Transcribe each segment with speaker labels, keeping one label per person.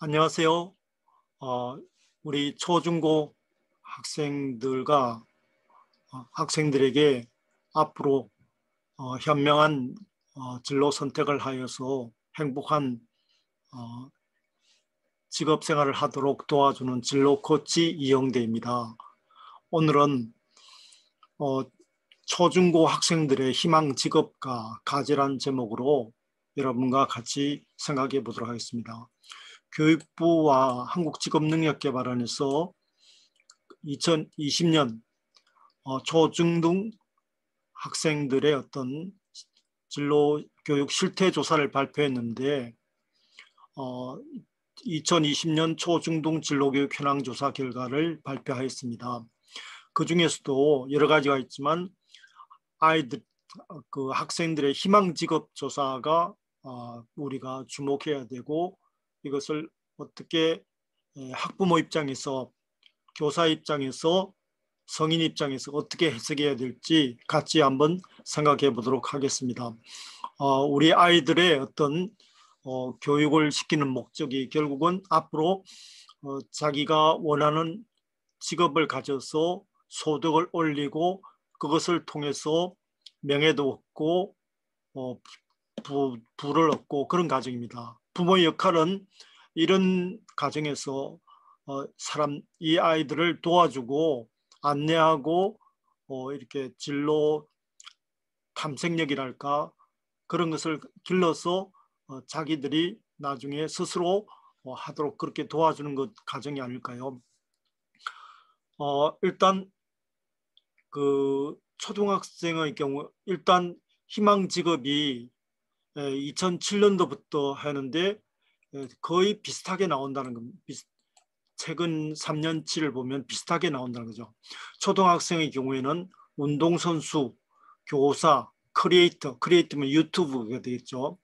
Speaker 1: 안녕하세요. 어, 우리 초중고 학생들과 학생들에게 앞으로 현명한 진로 선택을 하여서 행복한 어, 직업 생활을 하도록 도와주는 진로 코치 이영대입니다. 오늘은 어, 초중고 학생들의 희망 직업과 가지란 제목으로 여러분과 같이 생각해 보도록 하겠습니다. 교육부와 한국직업능력개발원에서 2020년 초중등 학생들의 어떤 진로 교육 실태 조사를 발표했는데 2020년 초중등 진로교육 현황 조사 결과를 발표하였습니다. 그 중에서도 여러 가지가 있지만 아이들 그 학생들의 희망 직업 조사가 우리가 주목해야 되고 이것을 어떻게 학부모 입장에서 교사 입장에서 성인 입장에서 어떻게 해석해야 될지 같이 한번 생각해 보도록 하겠습니다. 우리 아이들의 어떤 교육을 시키는 목적이 결국은 앞으로 자기가 원하는 직업을 가져서 소득을 올리고 그것을 통해서 명예도 얻고 부를 얻고 그런 가정입니다. 부모의 역할은 이런 가정에서 이 아이들을 도와주고 안내하고 이렇게 진로 탐색력이랄까 그런 것을 길러서 자기들이 나중에 스스로 하도록 그렇게 도와주는 것 가정이 아닐까요? 일단 그 초등학생의 경우 일단 희망 직업이 2007년도부터 하는데 거의 비슷하게 나온다는 겁니다. 최근 3년치를 보면 비슷하게 나온다는 거죠. 초등학생의 경우에는 운동선수, 교사, 크리에이터면 유튜브가 되겠죠.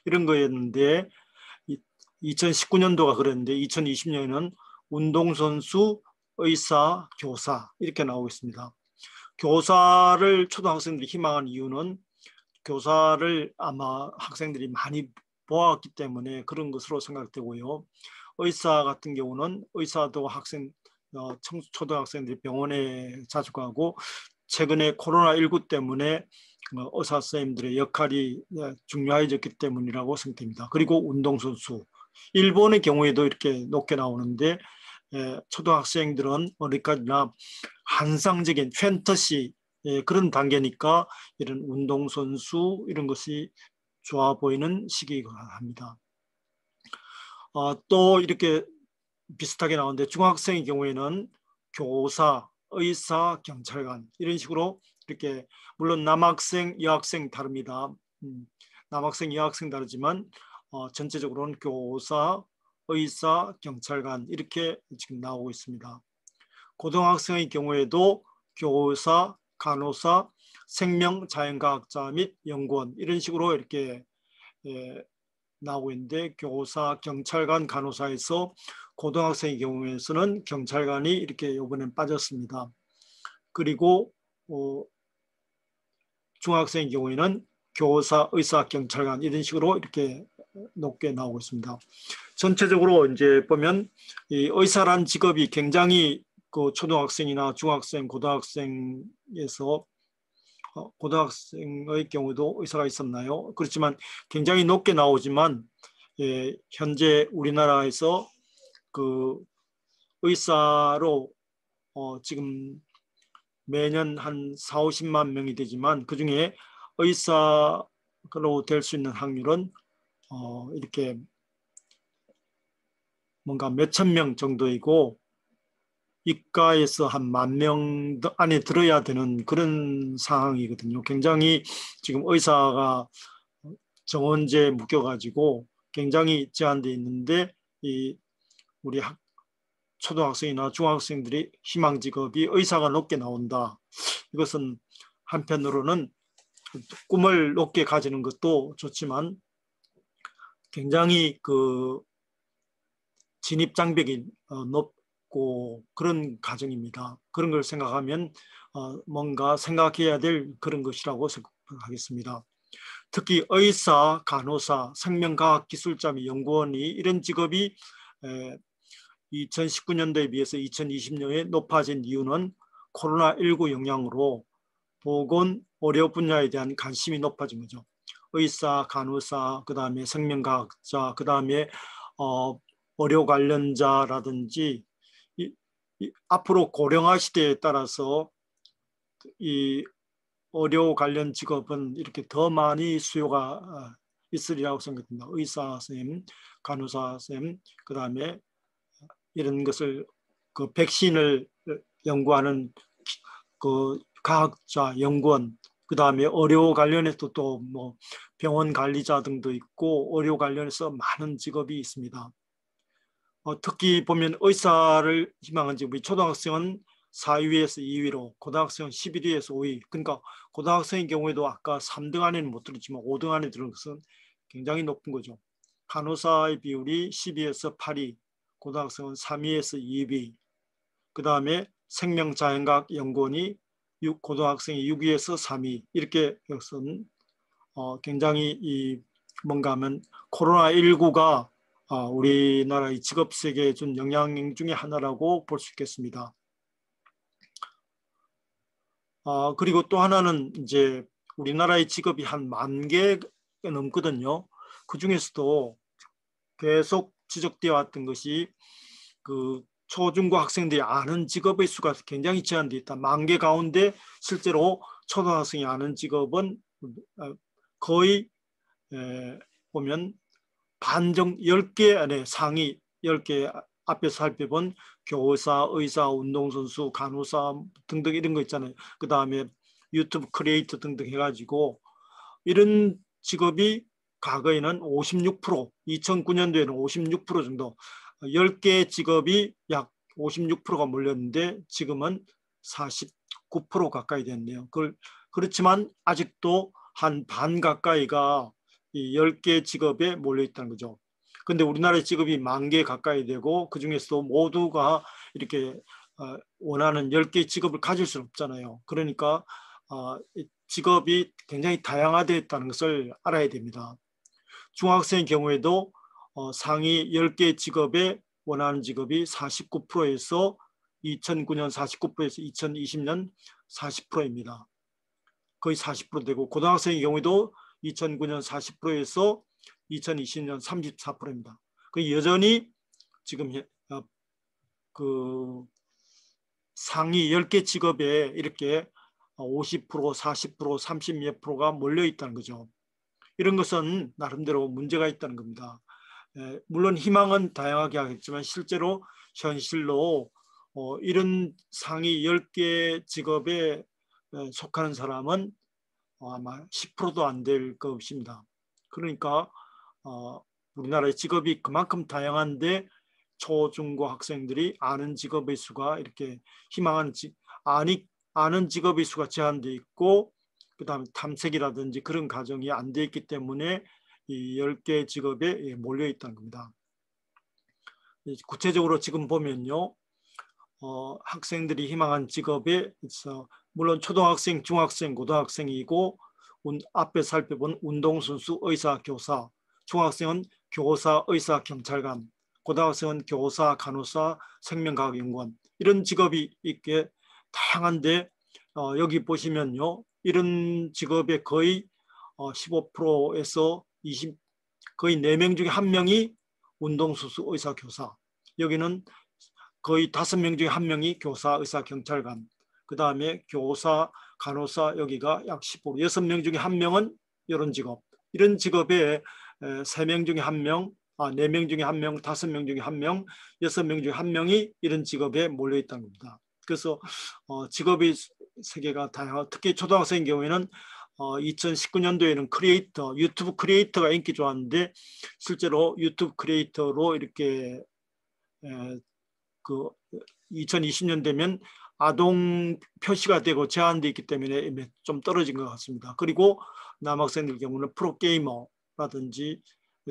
Speaker 1: 이런 거였는데 2019년도가 그랬는데 2020년에는 운동선수, 의사, 교사 이렇게 나오고 있습니다. 교사를 초등학생들이 희망하는 이유는 교사를 아마 학생들이 많이 보았기 때문에 그런 것으로 생각되고요. 의사 같은 경우는 의사도 초등학생들이 병원에 자주 가고 최근에 코로나19 때문에 의사 선생님들의 역할이 중요해졌기 때문이라고 생각됩니다. 그리고 운동선수. 일본의 경우에도 이렇게 높게 나오는데 초등학생들은 어디까지나 환상적인 판타시 그런 단계니까 이런 운동선수 이런 것이 좋아 보이는 시기가 합니다. 또 이렇게 비슷하게 나오는데 중학생의 경우에는 교사, 의사, 경찰관 이런 식으로 이렇게 물론 남학생, 여학생 다릅니다. 남학생, 여학생 다르지만 전체적으로는 교사, 의사, 경찰관 이렇게 지금 나오고 있습니다. 고등학생의 경우에도 교사, 간호사, 생명자연과학자 및 연구원 이런 식으로 이렇게 나오고 있는데 교사, 경찰관, 간호사에서 고등학생의 경우에서는 경찰관이 이렇게 이번엔 빠졌습니다. 그리고 중학생의 경우에는 교사, 의사, 경찰관 이런 식으로 이렇게 높게 나오고 있습니다. 전체적으로 이제 보면 이 의사란 직업이 굉장히 그 초등학생이나 중학생, 고등학생에서 고등학생의 경우도 의사가 있었나요? 그렇지만 굉장히 높게 나오지만 현재 우리나라에서 그 의사로 지금 매년 한 4, 50만 명이 되지만 그중에 의사로 될 수 있는 확률은 이렇게 뭔가 몇천 명 정도이고 이과에서 한 10,000명 안에 들어야 되는 그런 상황이거든요. 굉장히 지금 의사가 정원제에 묶여가지고 굉장히 제한되어 있는데 우리 초등학생이나 중학생들이 희망 직업이 의사가 높게 나온다. 이것은 한편으로는 꿈을 높게 가지는 것도 좋지만 굉장히 그 진입 장벽이 높고 그런 가정입니다. 그런 걸 생각하면 뭔가 생각해야 될 그런 것이라고 생각하겠습니다. 특히 의사, 간호사, 생명과학기술자 및 연구원이 이런 직업이 2019년도에 비해서 2020년에 높아진 이유는 코로나19 영향으로 보건 의료 분야에 대한 관심이 높아진 거죠. 의사, 간호사, 그 다음에 생명과학자, 그 다음에 의료 관련자라든지 앞으로 고령화 시대에 따라서 이 의료 관련 직업은 이렇게 더 많이 수요가 있으리라고 생각합니다. 의사 선생님, 간호사 선생님, 그 다음에 이런 것을 그 백신을 연구하는 그 과학자, 연구원, 그 다음에 의료 관련해서 또 뭐 병원 관리자 등도 있고 의료 관련해서 많은 직업이 있습니다. 특히 보면 의사를 희망한 직업이 초등학생은 4위에서 2위로 고등학생은 11위에서 5위. 그러니까 고등학생의 경우에도 아까 3등 안에는 못 들었지만 5등 안에 들은 것은 굉장히 높은 거죠. 간호사의 비율이 12에서 8위, 고등학생은 3위에서 2위. 그 다음에 생명자연과학 연구원이 고등학생이 6위에서 3위. 이렇게 여기서는 굉장히 뭔가 하면 코로나19가 우리나라의 직업 세계에 준 영향 중에 하나라고 볼 수 있겠습니다. 그리고 또 하나는 이제 우리나라의 직업이 한 10,000개 넘거든요. 그 중에서도 계속 지적되어 왔던 것이 그 초중고 학생들이 아는 직업의 수가 굉장히 제한되어 있다. 10,000개 가운데 실제로 초등학생이 아는 직업은 거의 보면 반정 10개 안에 상위 10개 앞에서 살펴본 교사, 의사, 운동선수, 간호사 등등 이런 거 있잖아요. 그 다음에 유튜브 크리에이터 등등 해가지고 이런 직업이 과거에는 56%, 2009년도에는 56% 정도 10개 직업이 약 56%가 몰렸는데 지금은 49% 가까이 됐네요. 그렇지만 아직도 한 반 가까이가 이 10개 직업에 몰려 있다는 거죠. 근데 우리나라의 직업이 10,000개 가까이 되고 그중에서도 모두가 이렇게 원하는 10개 직업을 가질 수는 없잖아요. 그러니까 직업이 굉장히 다양화되어 있다는 것을 알아야 됩니다. 중학생의 경우에도 상위 10개 직업에 원하는 직업이 49%에서 2009년 49%에서 2020년 40%입니다. 거의 40% 되고 고등학생의 경우에도 2009년 40%에서 2020년 34%입니다. 그 여전히 지금 그 상위 10개 직업에 이렇게 50%, 40%, 30몇 프로가 몰려 있다는 거죠. 이런 것은 나름대로 문제가 있다는 겁니다. 물론 희망은 다양하게 하겠지만 실제로 현실로 이런 상위 10개 직업에 속하는 사람은 아마 10%도 안 될 것입니다. 그러니까 우리나라의 직업이 그만큼 다양한데 초중고 학생들이 아는 직업의 수가 이렇게 희망하는 아는 직업의 수가 제한되어 있고 그다음에 탐색이라든지 그런 과정이 안 돼 있기 때문에 이 10개 직업에 몰려 있다는 겁니다. 구체적으로 지금 보면요. 학생들이 희망한 직업에 있어 물론 초등학생, 중학생, 고등학생이고 앞에 살펴본 운동선수, 의사, 교사, 중학생은 교사, 의사, 경찰관, 고등학생은 교사, 간호사, 생명과학연구원 이런 직업이 있게 다양한데 여기 보시면요. 이런 직업의 거의 15%에서 20, 거의 4명 중에 1명이 운동선수, 의사, 교사 여기는 거의 5명 중에 1명이 교사, 의사, 경찰관 그 다음에 교사, 간호사 여기가 약 15%, 6명 중에 1명은 이런 직업 이런 직업에 3명 중에 1명 4명 중에 1명, 5명 중에 1명, 6명 중에 1명이 이런 직업에 몰려 있다는 겁니다. 그래서 직업의 세계가 다양하고 특히 초등학생의 경우에는 2019년도에는 크리에이터, 유튜브 크리에이터가 인기 좋았는데 실제로 유튜브 크리에이터로 이렇게 그 2020년 되면 아동 표시가 되고 제한되어 있기 때문에 좀 떨어진 것 같습니다. 그리고 남학생들 경우는 프로게이머라든지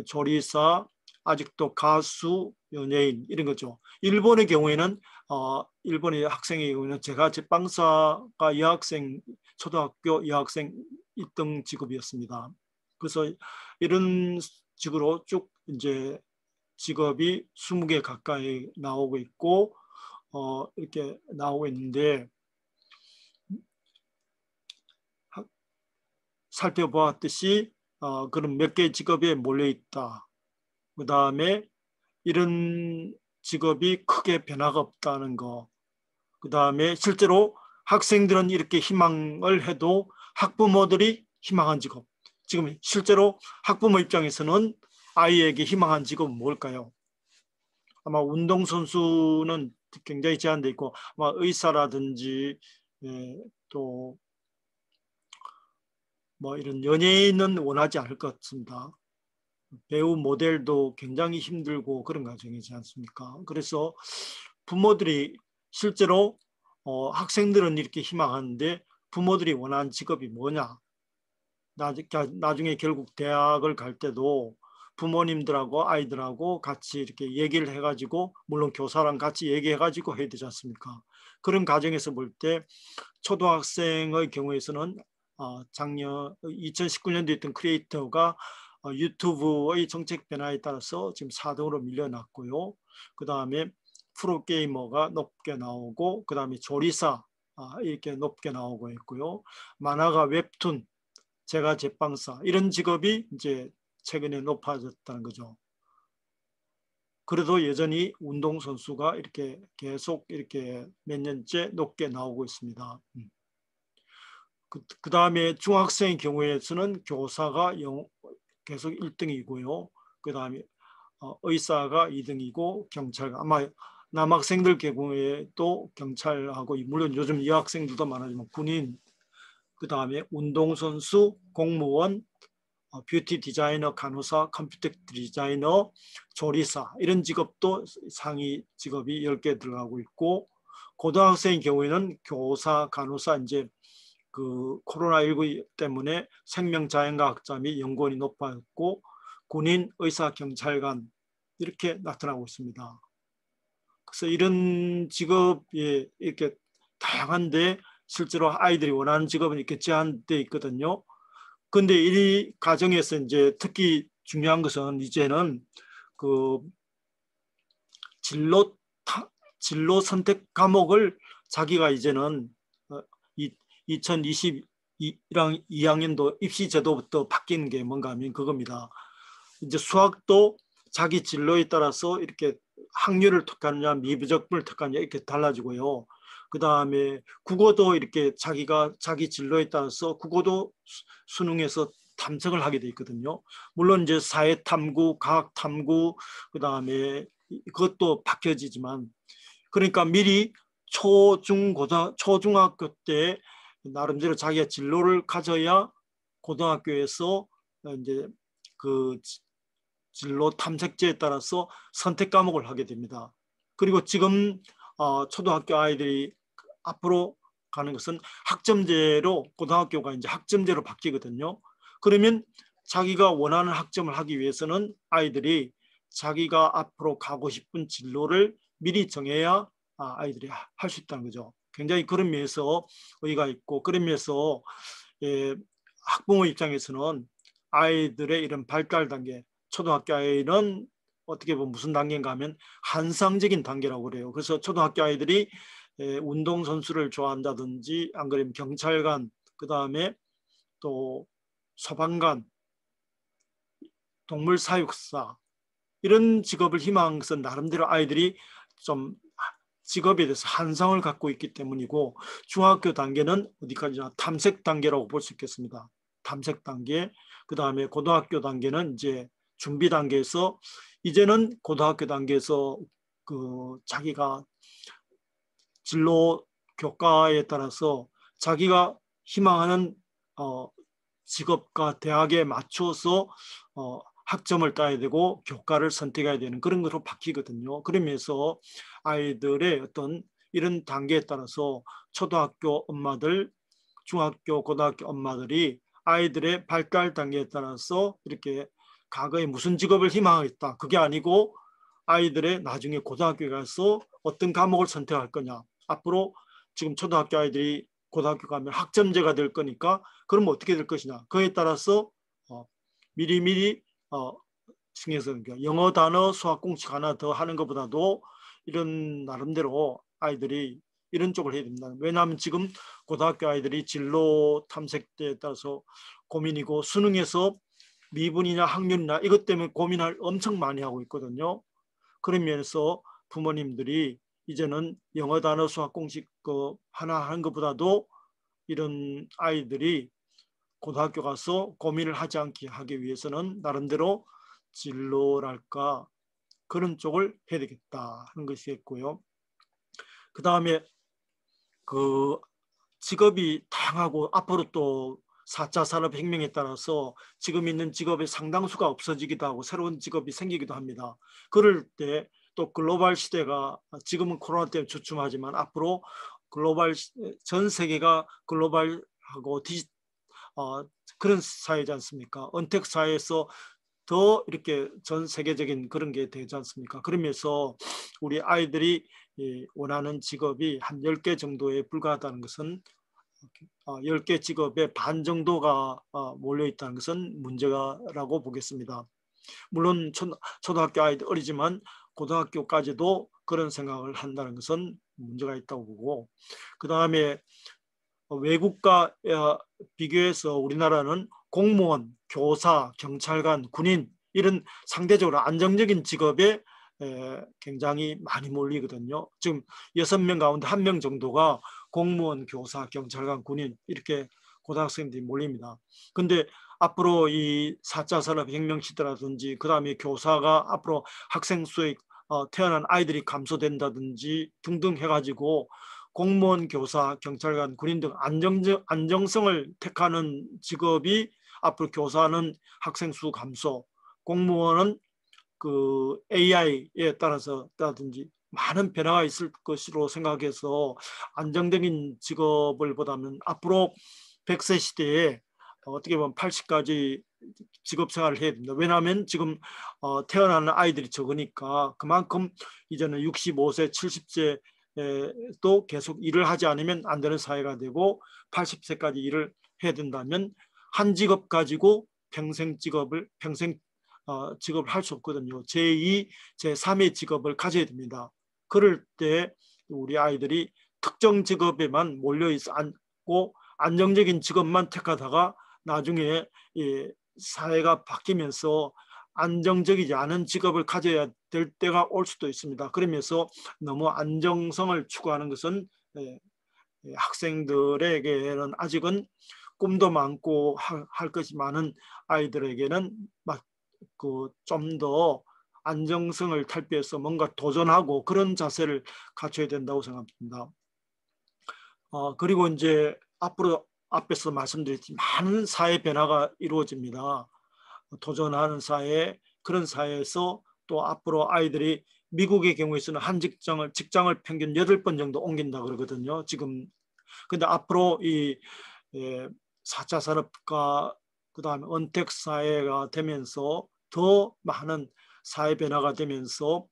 Speaker 1: 조리사, 아직도 가수, 연예인 이런 거죠. 일본의 경우에는 일본의 학생의 경우에는 제가 제빵사가 여학생, 초등학교 여학생 1등 직업이었습니다. 그래서 이런 식으로 쭉 이제 직업이 20개 가까이 나오고 있고 이렇게 나오고 있는데 살펴보았듯이 그런 몇 개의 직업에 몰려 있다. 그 다음에 이런 직업이 크게 변화가 없다는 거. 그 다음에 실제로 학생들은 이렇게 희망을 해도 학부모들이 희망한 직업. 지금 실제로 학부모 입장에서는 아이에게 희망한 직업은 뭘까요? 아마 운동선수는 굉장히 제한되어 있고 아마 의사라든지 또 뭐 이런 연예인은 원하지 않을 것 같습니다. 배우 모델도 굉장히 힘들고 그런 과정이지 않습니까? 그래서 부모들이 실제로 학생들은 이렇게 희망하는데 부모들이 원하는 직업이 뭐냐? 나중에 결국 대학을 갈 때도 부모님들하고 아이들하고 같이 이렇게 얘기를 해가지고 물론 교사랑 같이 얘기해가지고 해야 되지 않습니까? 그런 과정에서 볼 때 초등학생의 경우에서는 작년 2019년도에 있던 크리에이터가 유튜브의 정책 변화에 따라서 지금 4등으로 밀려났고요. 그 다음에 프로게이머가 높게 나오고 그 다음에 조리사 이렇게 높게 나오고 있고요. 만화가 웹툰, 제가 제빵사 이런 직업이 이제 최근에 높아졌다는 거죠. 그래도 여전히 운동선수가 이렇게 계속 이렇게 몇 년째 높게 나오고 있습니다. 그 다음에 중학생의 경우에서는 교사가 계속 1등이고요. 그 다음에 의사가 2등이고 경찰가 아마 남학생들 경우에도 경찰하고 물론 요즘 여학생들도 많아지만 군인 그 다음에 운동선수, 공무원, 뷰티 디자이너, 간호사, 컴퓨터 디자이너, 조리사 이런 직업도 상위 직업이 10개 들어가고 있고 고등학생의 경우에는 교사, 간호사 이제 그 코로나19 때문에 생명자연과학자 및 연구원이 높아졌고 군인, 의사, 경찰관 이렇게 나타나고 있습니다. 그래서 이런 직업이 이렇게 다양한데 실제로 아이들이 원하는 직업은 이렇게 제한되어 있거든요. 근데 이 과정에서 이제 특히 중요한 것은 이제는 그 진로 선택 과목을 자기가 이제는 2022학년도 입시 제도부터 바뀌는 게 뭔가 하면 그겁니다. 이제 수학도 자기 진로에 따라서 이렇게 학률을 택하느냐 미부적분을 택하느냐 이렇게 달라지고요. 그 다음에 국어도 이렇게 자기가 자기 진로에 따라서 국어도 수능에서 탐색을 하게 돼 있거든요. 물론 이제 사회탐구, 과학탐구, 그 다음에 그것도 바뀌어지지만 그러니까 미리 초중학교 때 나름대로 자기가 진로를 가져야 고등학교에서 이제 그 진로 탐색제에 따라서 선택 과목을 하게 됩니다. 그리고 지금 초등학교 아이들이 앞으로 가는 것은 학점제로 고등학교가 이제 학점제로 바뀌거든요. 그러면 자기가 원하는 학점을 하기 위해서는 아이들이 자기가 앞으로 가고 싶은 진로를 미리 정해야 아이들이 할 수 있다는 거죠. 굉장히 그런 면에서 의의가 있고 그런 면에서 학부모 입장에서는 아이들의 이런 발달 단계 초등학교 아이는 어떻게 보면 무슨 단계인가 하면 한상적인 단계라고 그래요. 그래서 초등학교 아이들이 운동선수를 좋아한다든지 안 그러면 경찰관 그 다음에 또 소방관 동물사육사 이런 직업을 희망한 것은 나름대로 아이들이 좀 직업에 대해서 한상을 갖고 있기 때문이고 중학교 단계는 어디까지나 탐색 단계라고 볼 수 있겠습니다. 탐색 단계 그 다음에 고등학교 단계는 이제 준비 단계에서 이제는 고등학교 단계에서 그 자기가 진로 교과에 따라서 자기가 희망하는 직업과 대학에 맞춰서 학점을 따야 되고 교과를 선택해야 되는 그런 것으로 바뀌거든요. 그러면서 아이들의 어떤 이런 단계에 따라서 초등학교 엄마들, 중학교, 고등학교 엄마들이 아이들의 발달 단계에 따라서 이렇게 과거에 무슨 직업을 희망했다. 그게 아니고 아이들의 나중에 고등학교에 가서 어떤 과목을 선택할 거냐. 앞으로 지금 초등학교 아이들이 고등학교 가면 학점제가 될 거니까 그럼 어떻게 될 것이냐. 그에 따라서 미리미리 층에서 그러니까 영어 단어 수학 공식 하나 더 하는 것보다도 이런 나름대로 아이들이 이런 쪽을 해야 됩니다. 왜냐하면 지금 고등학교 아이들이 진로 탐색대에 따라서 고민이고 수능에서 미분이나 학년이나 이것 때문에 고민을 엄청 많이 하고 있거든요. 그런 면에서 부모님들이 이제는 영어 단어 수학 공식 하나 하는 것보다도 이런 아이들이 고등학교 가서 고민을 하지 않게 하기 위해서는 나름대로 진로랄까 그런 쪽을 해야 되겠다 하는 것이겠고요. 그 다음에 그 직업이 다양하고 앞으로 또 4차 산업혁명에 따라서 지금 있는 직업의 상당수가 없어지기도 하고 새로운 직업이 생기기도 합니다. 그럴 때 또 글로벌 시대가 지금은 코로나 때문에 주춤하지만 앞으로 글로벌 전 세계가 글로벌하고 그런 사회지 않습니까? 언택 사회에서 더 이렇게 전 세계적인 그런 게 되지 않습니까? 그러면서 우리 아이들이 원하는 직업이 한 10개 정도에 불과하다는 것은 10개 직업의 반 정도가 몰려있다는 것은 문제라고 보겠습니다. 물론 초등학교 아이들 어리지만 고등학교까지도 그런 생각을 한다는 것은 문제가 있다고 보고 그 다음에 외국과 비교해서 우리나라는 공무원, 교사, 경찰관, 군인 이런 상대적으로 안정적인 직업에 굉장히 많이 몰리거든요. 지금 6명 가운데 1명 정도가 공무원, 교사, 경찰관, 군인 이렇게 고등학생들이 몰립니다. 근데 앞으로 이 4차 산업혁명 시대라든지 그 다음에 교사가 앞으로 학생 수의 태어난 아이들이 감소된다든지 등등 해가지고 공무원, 교사, 경찰관, 군인 등 안정성을 택하는 직업이 앞으로 교사는 학생 수 감소, 공무원은 그 AI에 따라서라든지 많은 변화가 있을 것으로 생각해서 안정적인 직업을 보다는 앞으로 100세 시대에 어떻게 보면 80까지 직업 생활을 해야 됩니다. 왜냐하면 지금 태어나는 아이들이 적으니까 그만큼 이제는 65세, 70세 또 계속 일을 하지 않으면 안 되는 사회가 되고 80세까지 일을 해야 된다면 한 직업 가지고 평생 직업을 할 수 없거든요. 제2, 제3의 직업을 가져야 됩니다. 그럴 때 우리 아이들이 특정 직업에만 몰려 있어 않고 안정적인 직업만 택하다가 나중에 사회가 바뀌면서 안정적이지 않은 직업을 가져야 될 때가 올 수도 있습니다. 그러면서 너무 안정성을 추구하는 것은 학생들에게는 아직은 꿈도 많고 할 것이 많은 아이들에게는 좀 더 안정성을 탈피해서 뭔가 도전하고 그런 자세를 갖춰야 된다고 생각합니다. 그리고 이제 앞으로 앞에서 말씀드렸지만 많은 사회 변화가 이루어집니다. 도전하는 사회, 그런 사회에서 또 앞으로 아이들이 미국의 경우에서는 한 직장을 평균 8번 정도 옮긴다 그러거든요. 지금 근데 앞으로 이 4차 산업과 그다음에 언택 사회가 되면서 더 많은 사회 변화가 되면서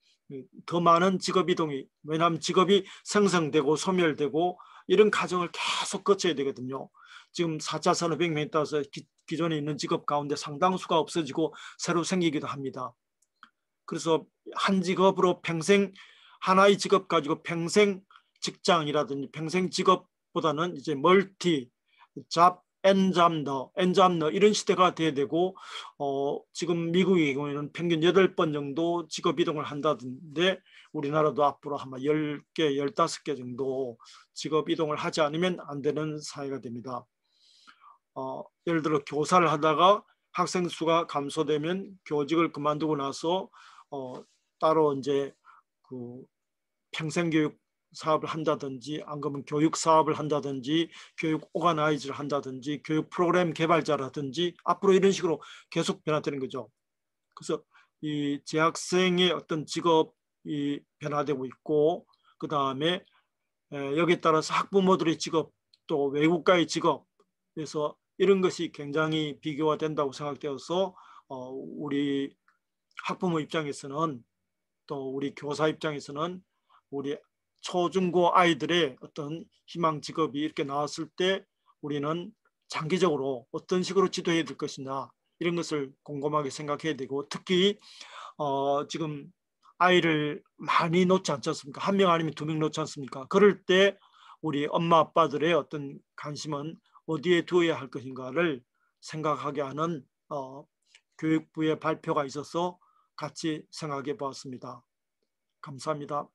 Speaker 1: 더 많은 직업 이동이 왜냐하면 직업이 생성되고 소멸되고 이런 과정을 계속 거쳐야 되거든요. 지금 4차 산업혁명에 따라서 기존에 있는 직업 가운데 상당수가 없어지고 새로 생기기도 합니다. 그래서 한 직업으로 평생 하나의 직업 가지고 평생 직장이라든지 평생 직업보다는 이제 멀티, 잡, 엔잡너 이런 시대가 돼야 되고 지금 미국의 경우에는 평균 8번 정도 직업 이동을 한다던데 우리나라도 앞으로 아마 10개, 15개 정도 직업 이동을 하지 않으면 안 되는 사회가 됩니다. 예를 들어 교사를 하다가 학생 수가 감소되면 교직을 그만두고 나서 따로 이제 그 평생교육 사업을 한다든지 안 그러면 교육 사업을 한다든지 교육 오가나이즈를 한다든지 교육 프로그램 개발자라든지 앞으로 이런 식으로 계속 변화되는 거죠. 그래서 이 재학생의 어떤 직업이 변화되고 있고 그 다음에 여기에 따라서 학부모들의 직업 또 외국가의 직업 그래서 이런 것이 굉장히 비교가 된다고 생각되어서 우리 학부모 입장에서는 또 우리 교사 입장에서는 우리 초중고 아이들의 어떤 희망 직업이 이렇게 나왔을 때 우리는 장기적으로 어떤 식으로 지도해야 될 것이냐 이런 것을 곰곰하게 생각해야 되고, 특히 지금 아이를 많이 놓지 않지 않습니까? 한 명 아니면 2명 놓지 않습니까? 그럴 때 우리 엄마 아빠들의 어떤 관심은 어디에 두어야 할 것인가를 생각하게 하는 교육부의 발표가 있어서 같이 생각해 보았습니다. 감사합니다.